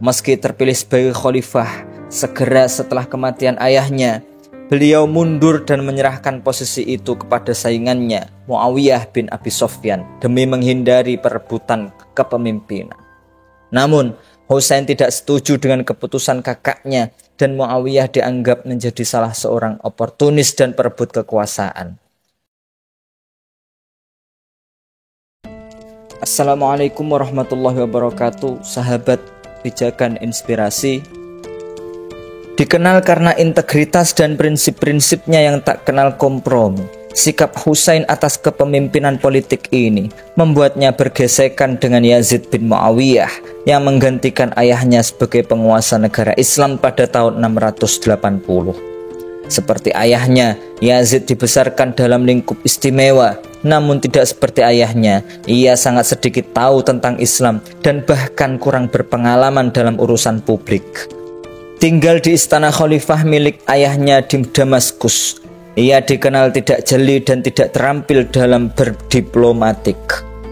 Meski terpilih sebagai khalifah, segera setelah kematian ayahnya, beliau mundur dan menyerahkan posisi itu kepada saingannya, Muawiyah bin Abi Sufyan, demi menghindari perebutan kepemimpinan. Namun, Husain tidak setuju dengan keputusan kakaknya dan Muawiyah dianggap menjadi salah seorang oportunis dan perebut kekuasaan. Assalamualaikum warahmatullahi wabarakatuh, sahabat pijakan inspirasi. Dikenal karena integritas dan prinsip-prinsipnya yang tak kenal kompromi, sikap Husain atas kepemimpinan politik ini membuatnya bergesekan dengan Yazid bin Muawiyah yang menggantikan ayahnya sebagai penguasa negara Islam pada tahun 680. Seperti ayahnya, Yazid dibesarkan dalam lingkup istimewa. Namun tidak seperti ayahnya, ia sangat sedikit tahu tentang Islam dan bahkan kurang berpengalaman dalam urusan publik. Tinggal di istana khalifah milik ayahnya di Damaskus, ia dikenal tidak jeli dan tidak terampil dalam berdiplomatik.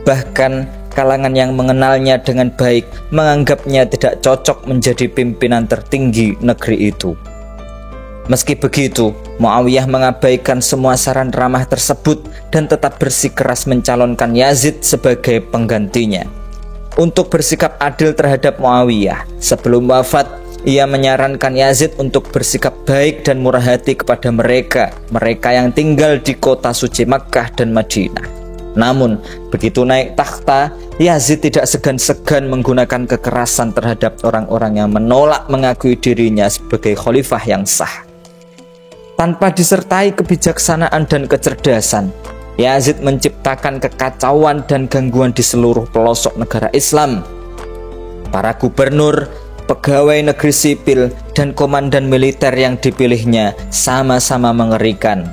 Bahkan kalangan yang mengenalnya dengan baik menganggapnya tidak cocok menjadi pimpinan tertinggi negeri itu. Meski begitu, Muawiyah mengabaikan semua saran ramah tersebut dan tetap bersikeras mencalonkan Yazid sebagai penggantinya. Untuk bersikap adil terhadap Muawiyah, sebelum wafat, ia menyarankan Yazid untuk bersikap baik dan murah hati kepada mereka yang tinggal di kota suci Makkah dan Madinah. Namun, begitu naik takhta, Yazid tidak segan-segan menggunakan kekerasan terhadap orang-orang yang menolak mengakui dirinya sebagai khalifah yang sah. Tanpa disertai kebijaksanaan dan kecerdasan, Yazid menciptakan kekacauan dan gangguan di seluruh pelosok negara Islam. Para gubernur, pegawai negeri sipil, dan komandan militer yang dipilihnya sama-sama mengerikan.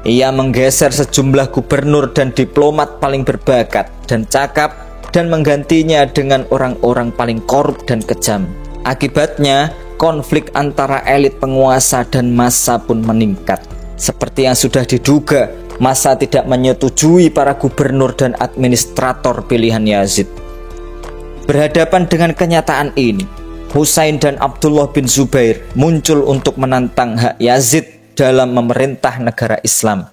Ia menggeser sejumlah gubernur dan diplomat paling berbakat dan cakap dan menggantinya dengan orang-orang paling korup dan kejam. Akibatnya, konflik antara elit penguasa dan massa pun meningkat. Seperti yang sudah diduga, massa tidak menyetujui para gubernur dan administrator pilihan Yazid. Berhadapan dengan kenyataan ini, Husain dan Abdullah bin Zubair muncul untuk menantang hak Yazid dalam memerintah negara Islam.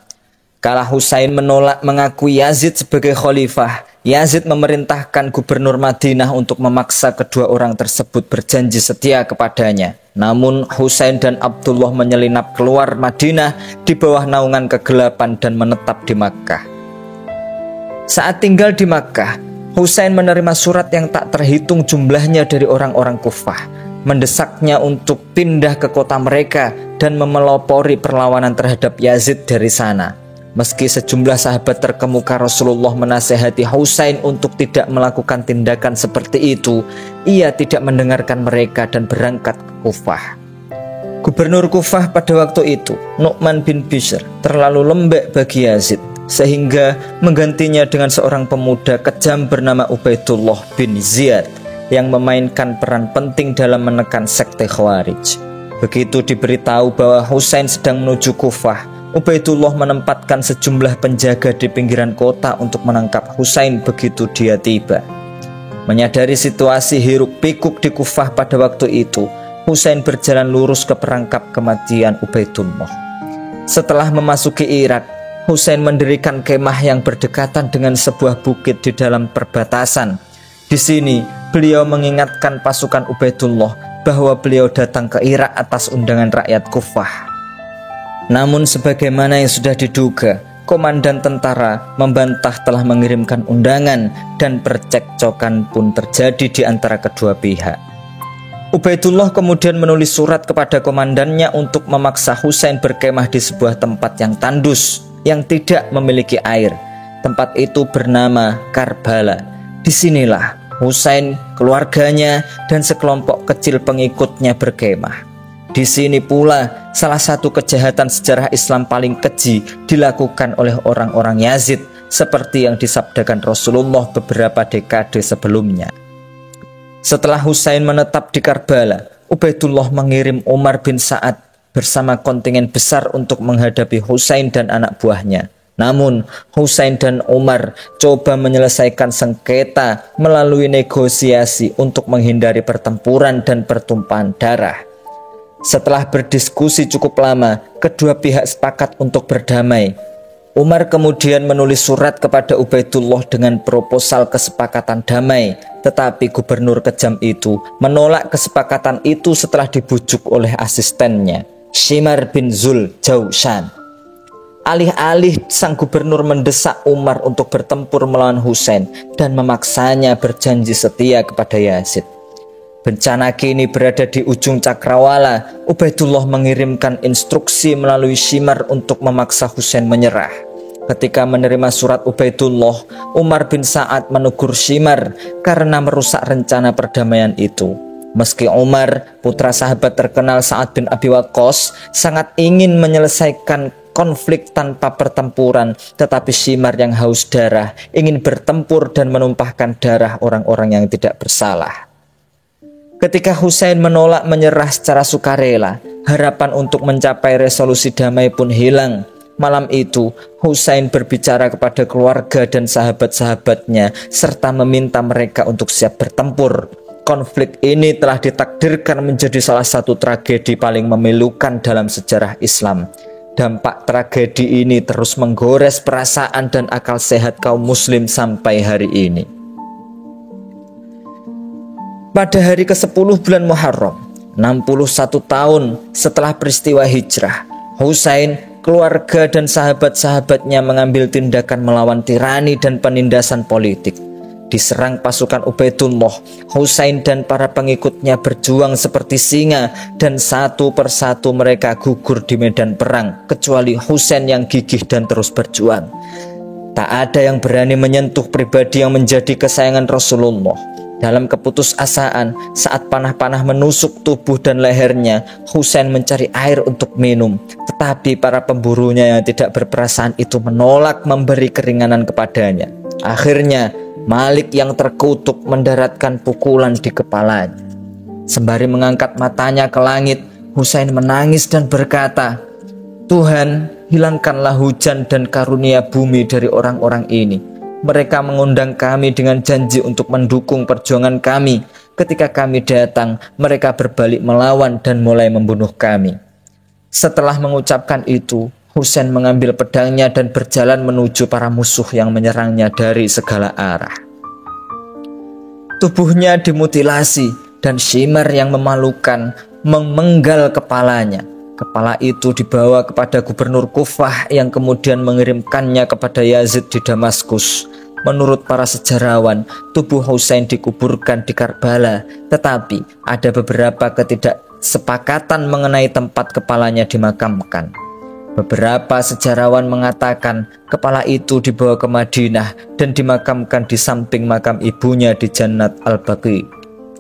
Kala Husain menolak mengakui Yazid sebagai khalifah, Yazid memerintahkan gubernur Madinah untuk memaksa kedua orang tersebut berjanji setia kepadanya. Namun Husain dan Abdullah menyelinap keluar Madinah di bawah naungan kegelapan dan menetap di Makkah. Saat tinggal di Makkah, Husain menerima surat yang tak terhitung jumlahnya dari orang-orang Kufah, mendesaknya untuk pindah ke kota mereka dan memelopori perlawanan terhadap Yazid dari sana. Meski sejumlah sahabat terkemuka Rasulullah menasihati Husain untuk tidak melakukan tindakan seperti itu, ia tidak mendengarkan mereka dan berangkat ke Kufah. Gubernur Kufah pada waktu itu, Nu'man bin Bishr, terlalu lembek bagi Yazid, sehingga menggantinya dengan seorang pemuda kejam bernama Ubaidullah bin Ziyad yang memainkan peran penting dalam menekan sekte Khawarij. Begitu diberitahu bahwa Husain sedang menuju Kufah, Ubaidullah menempatkan sejumlah penjaga di pinggiran kota untuk menangkap Husain begitu dia tiba. Menyadari situasi hiruk pikuk di Kufah pada waktu itu, Husain berjalan lurus ke perangkap kematian Ubaidullah. Setelah memasuki Irak, Husain mendirikan kemah yang berdekatan dengan sebuah bukit di dalam perbatasan. Di sini, beliau mengingatkan pasukan Ubaidullah bahwa beliau datang ke Irak atas undangan rakyat Kufah. Namun sebagaimana yang sudah diduga, komandan tentara membantah telah mengirimkan undangan dan percekcokan pun terjadi di antara kedua pihak. Ubaidullah kemudian menulis surat kepada komandannya untuk memaksa Husain berkemah di sebuah tempat yang tandus, yang tidak memiliki air. Tempat itu bernama Karbala. Disinilah Husain, keluarganya, dan sekelompok kecil pengikutnya berkemah. Di sini pula salah satu kejahatan sejarah Islam paling keji dilakukan oleh orang-orang Yazid, seperti yang disabdakan Rasulullah beberapa dekade sebelumnya. Setelah Husain menetap di Karbala, Ubaidullah mengirim Umar bin Sa'ad bersama kontingen besar untuk menghadapi Husain dan anak buahnya. Namun, Husain dan Umar coba menyelesaikan sengketa melalui negosiasi untuk menghindari pertempuran dan pertumpahan darah. Setelah berdiskusi cukup lama, kedua pihak sepakat untuk berdamai. Umar kemudian menulis surat kepada Ubaidullah dengan proposal kesepakatan damai, tetapi gubernur kejam itu menolak kesepakatan itu setelah dibujuk oleh asistennya, Shimar bin Zul Jawshan. Alih-alih sang gubernur mendesak Umar untuk bertempur melawan Husain dan memaksanya berjanji setia kepada Yazid. Bencana kini berada di ujung cakrawala. Ubaidullah mengirimkan instruksi melalui Shimar untuk memaksa Husain menyerah. Ketika menerima surat Ubaidullah, Umar bin Sa'ad menegur Shimar karena merusak rencana perdamaian itu. Meski Umar, putra sahabat terkenal Sa'ad bin Abi Waqqas, sangat ingin menyelesaikan konflik tanpa pertempuran, tetapi Shimar yang haus darah ingin bertempur dan menumpahkan darah orang-orang yang tidak bersalah. Ketika Husain menolak menyerah secara sukarela, harapan untuk mencapai resolusi damai pun hilang. Malam itu, Husain berbicara kepada keluarga dan sahabat-sahabatnya serta meminta mereka untuk siap bertempur. Konflik ini telah ditakdirkan menjadi salah satu tragedi paling memilukan dalam sejarah Islam. Dampak tragedi ini terus menggores perasaan dan akal sehat kaum muslim sampai hari ini. Pada hari ke-10 bulan Muharram, 61 tahun setelah peristiwa hijrah, Husain, keluarga dan sahabat-sahabatnya mengambil tindakan melawan tirani dan penindasan politik. Diserang pasukan Ubaidullah, Husain dan para pengikutnya berjuang seperti singa dan satu persatu mereka gugur di medan perang, kecuali Husain yang gigih dan terus berjuang. Tak ada yang berani menyentuh pribadi yang menjadi kesayangan Rasulullah. Dalam keputusasaan, saat panah-panah menusuk tubuh dan lehernya, Husain mencari air untuk minum. Tetapi para pemburunya yang tidak berperasaan itu menolak memberi keringanan kepadanya. Akhirnya, Malik yang terkutuk mendaratkan pukulan di kepalanya. Sembari mengangkat matanya ke langit, Husain menangis dan berkata, "Tuhan, hilangkanlah hujan dan karunia bumi dari orang-orang ini. Mereka mengundang kami dengan janji untuk mendukung perjuangan kami. Ketika kami datang, mereka berbalik melawan dan mulai membunuh kami." Setelah mengucapkan itu, Husain mengambil pedangnya dan berjalan menuju para musuh yang menyerangnya dari segala arah. Tubuhnya dimutilasi dan Shimar yang memalukan memenggal kepalanya. Kepala itu dibawa kepada gubernur Kufah yang kemudian mengirimkannya kepada Yazid di Damaskus. Menurut para sejarawan, tubuh Husain dikuburkan di Karbala, tetapi ada beberapa ketidaksepakatan mengenai tempat kepalanya dimakamkan. Beberapa sejarawan mengatakan kepala itu dibawa ke Madinah dan dimakamkan di samping makam ibunya di Jannat al-Baqi.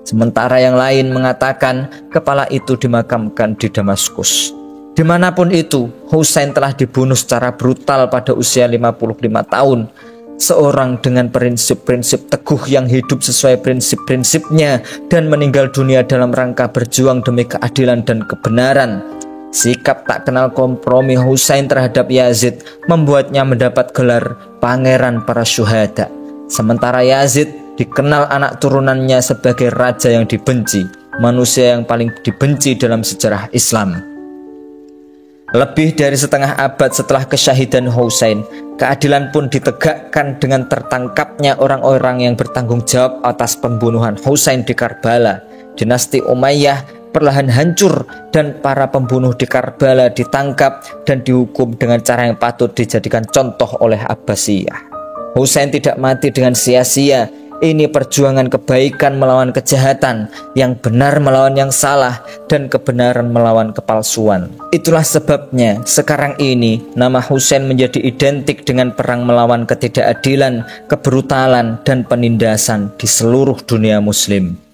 Sementara yang lain mengatakan kepala itu dimakamkan di Damaskus. Dimanapun itu, Husain telah dibunuh secara brutal pada usia 55 tahun. Seorang dengan prinsip-prinsip teguh yang hidup sesuai prinsip-prinsipnya dan meninggal dunia dalam rangka berjuang demi keadilan dan kebenaran. Sikap tak kenal kompromi Husain terhadap Yazid membuatnya mendapat gelar Pangeran para Syuhada. Sementara Yazid dikenal anak turunannya sebagai raja yang dibenci, manusia yang paling dibenci dalam sejarah Islam. Lebih dari setengah abad setelah kesyahidan Husain, keadilan pun ditegakkan dengan tertangkapnya orang-orang yang bertanggung jawab atas pembunuhan Husain di Karbala. Dinasti Umayyah perlahan hancur dan para pembunuh di Karbala ditangkap dan dihukum dengan cara yang patut dijadikan contoh oleh Abbasiyah. Husain tidak mati dengan sia-sia. Ini perjuangan kebaikan melawan kejahatan, yang benar melawan yang salah, dan kebenaran melawan kepalsuan. Itulah sebabnya sekarang ini nama Husain menjadi identik dengan perang melawan ketidakadilan, kebrutalan, dan penindasan di seluruh dunia muslim.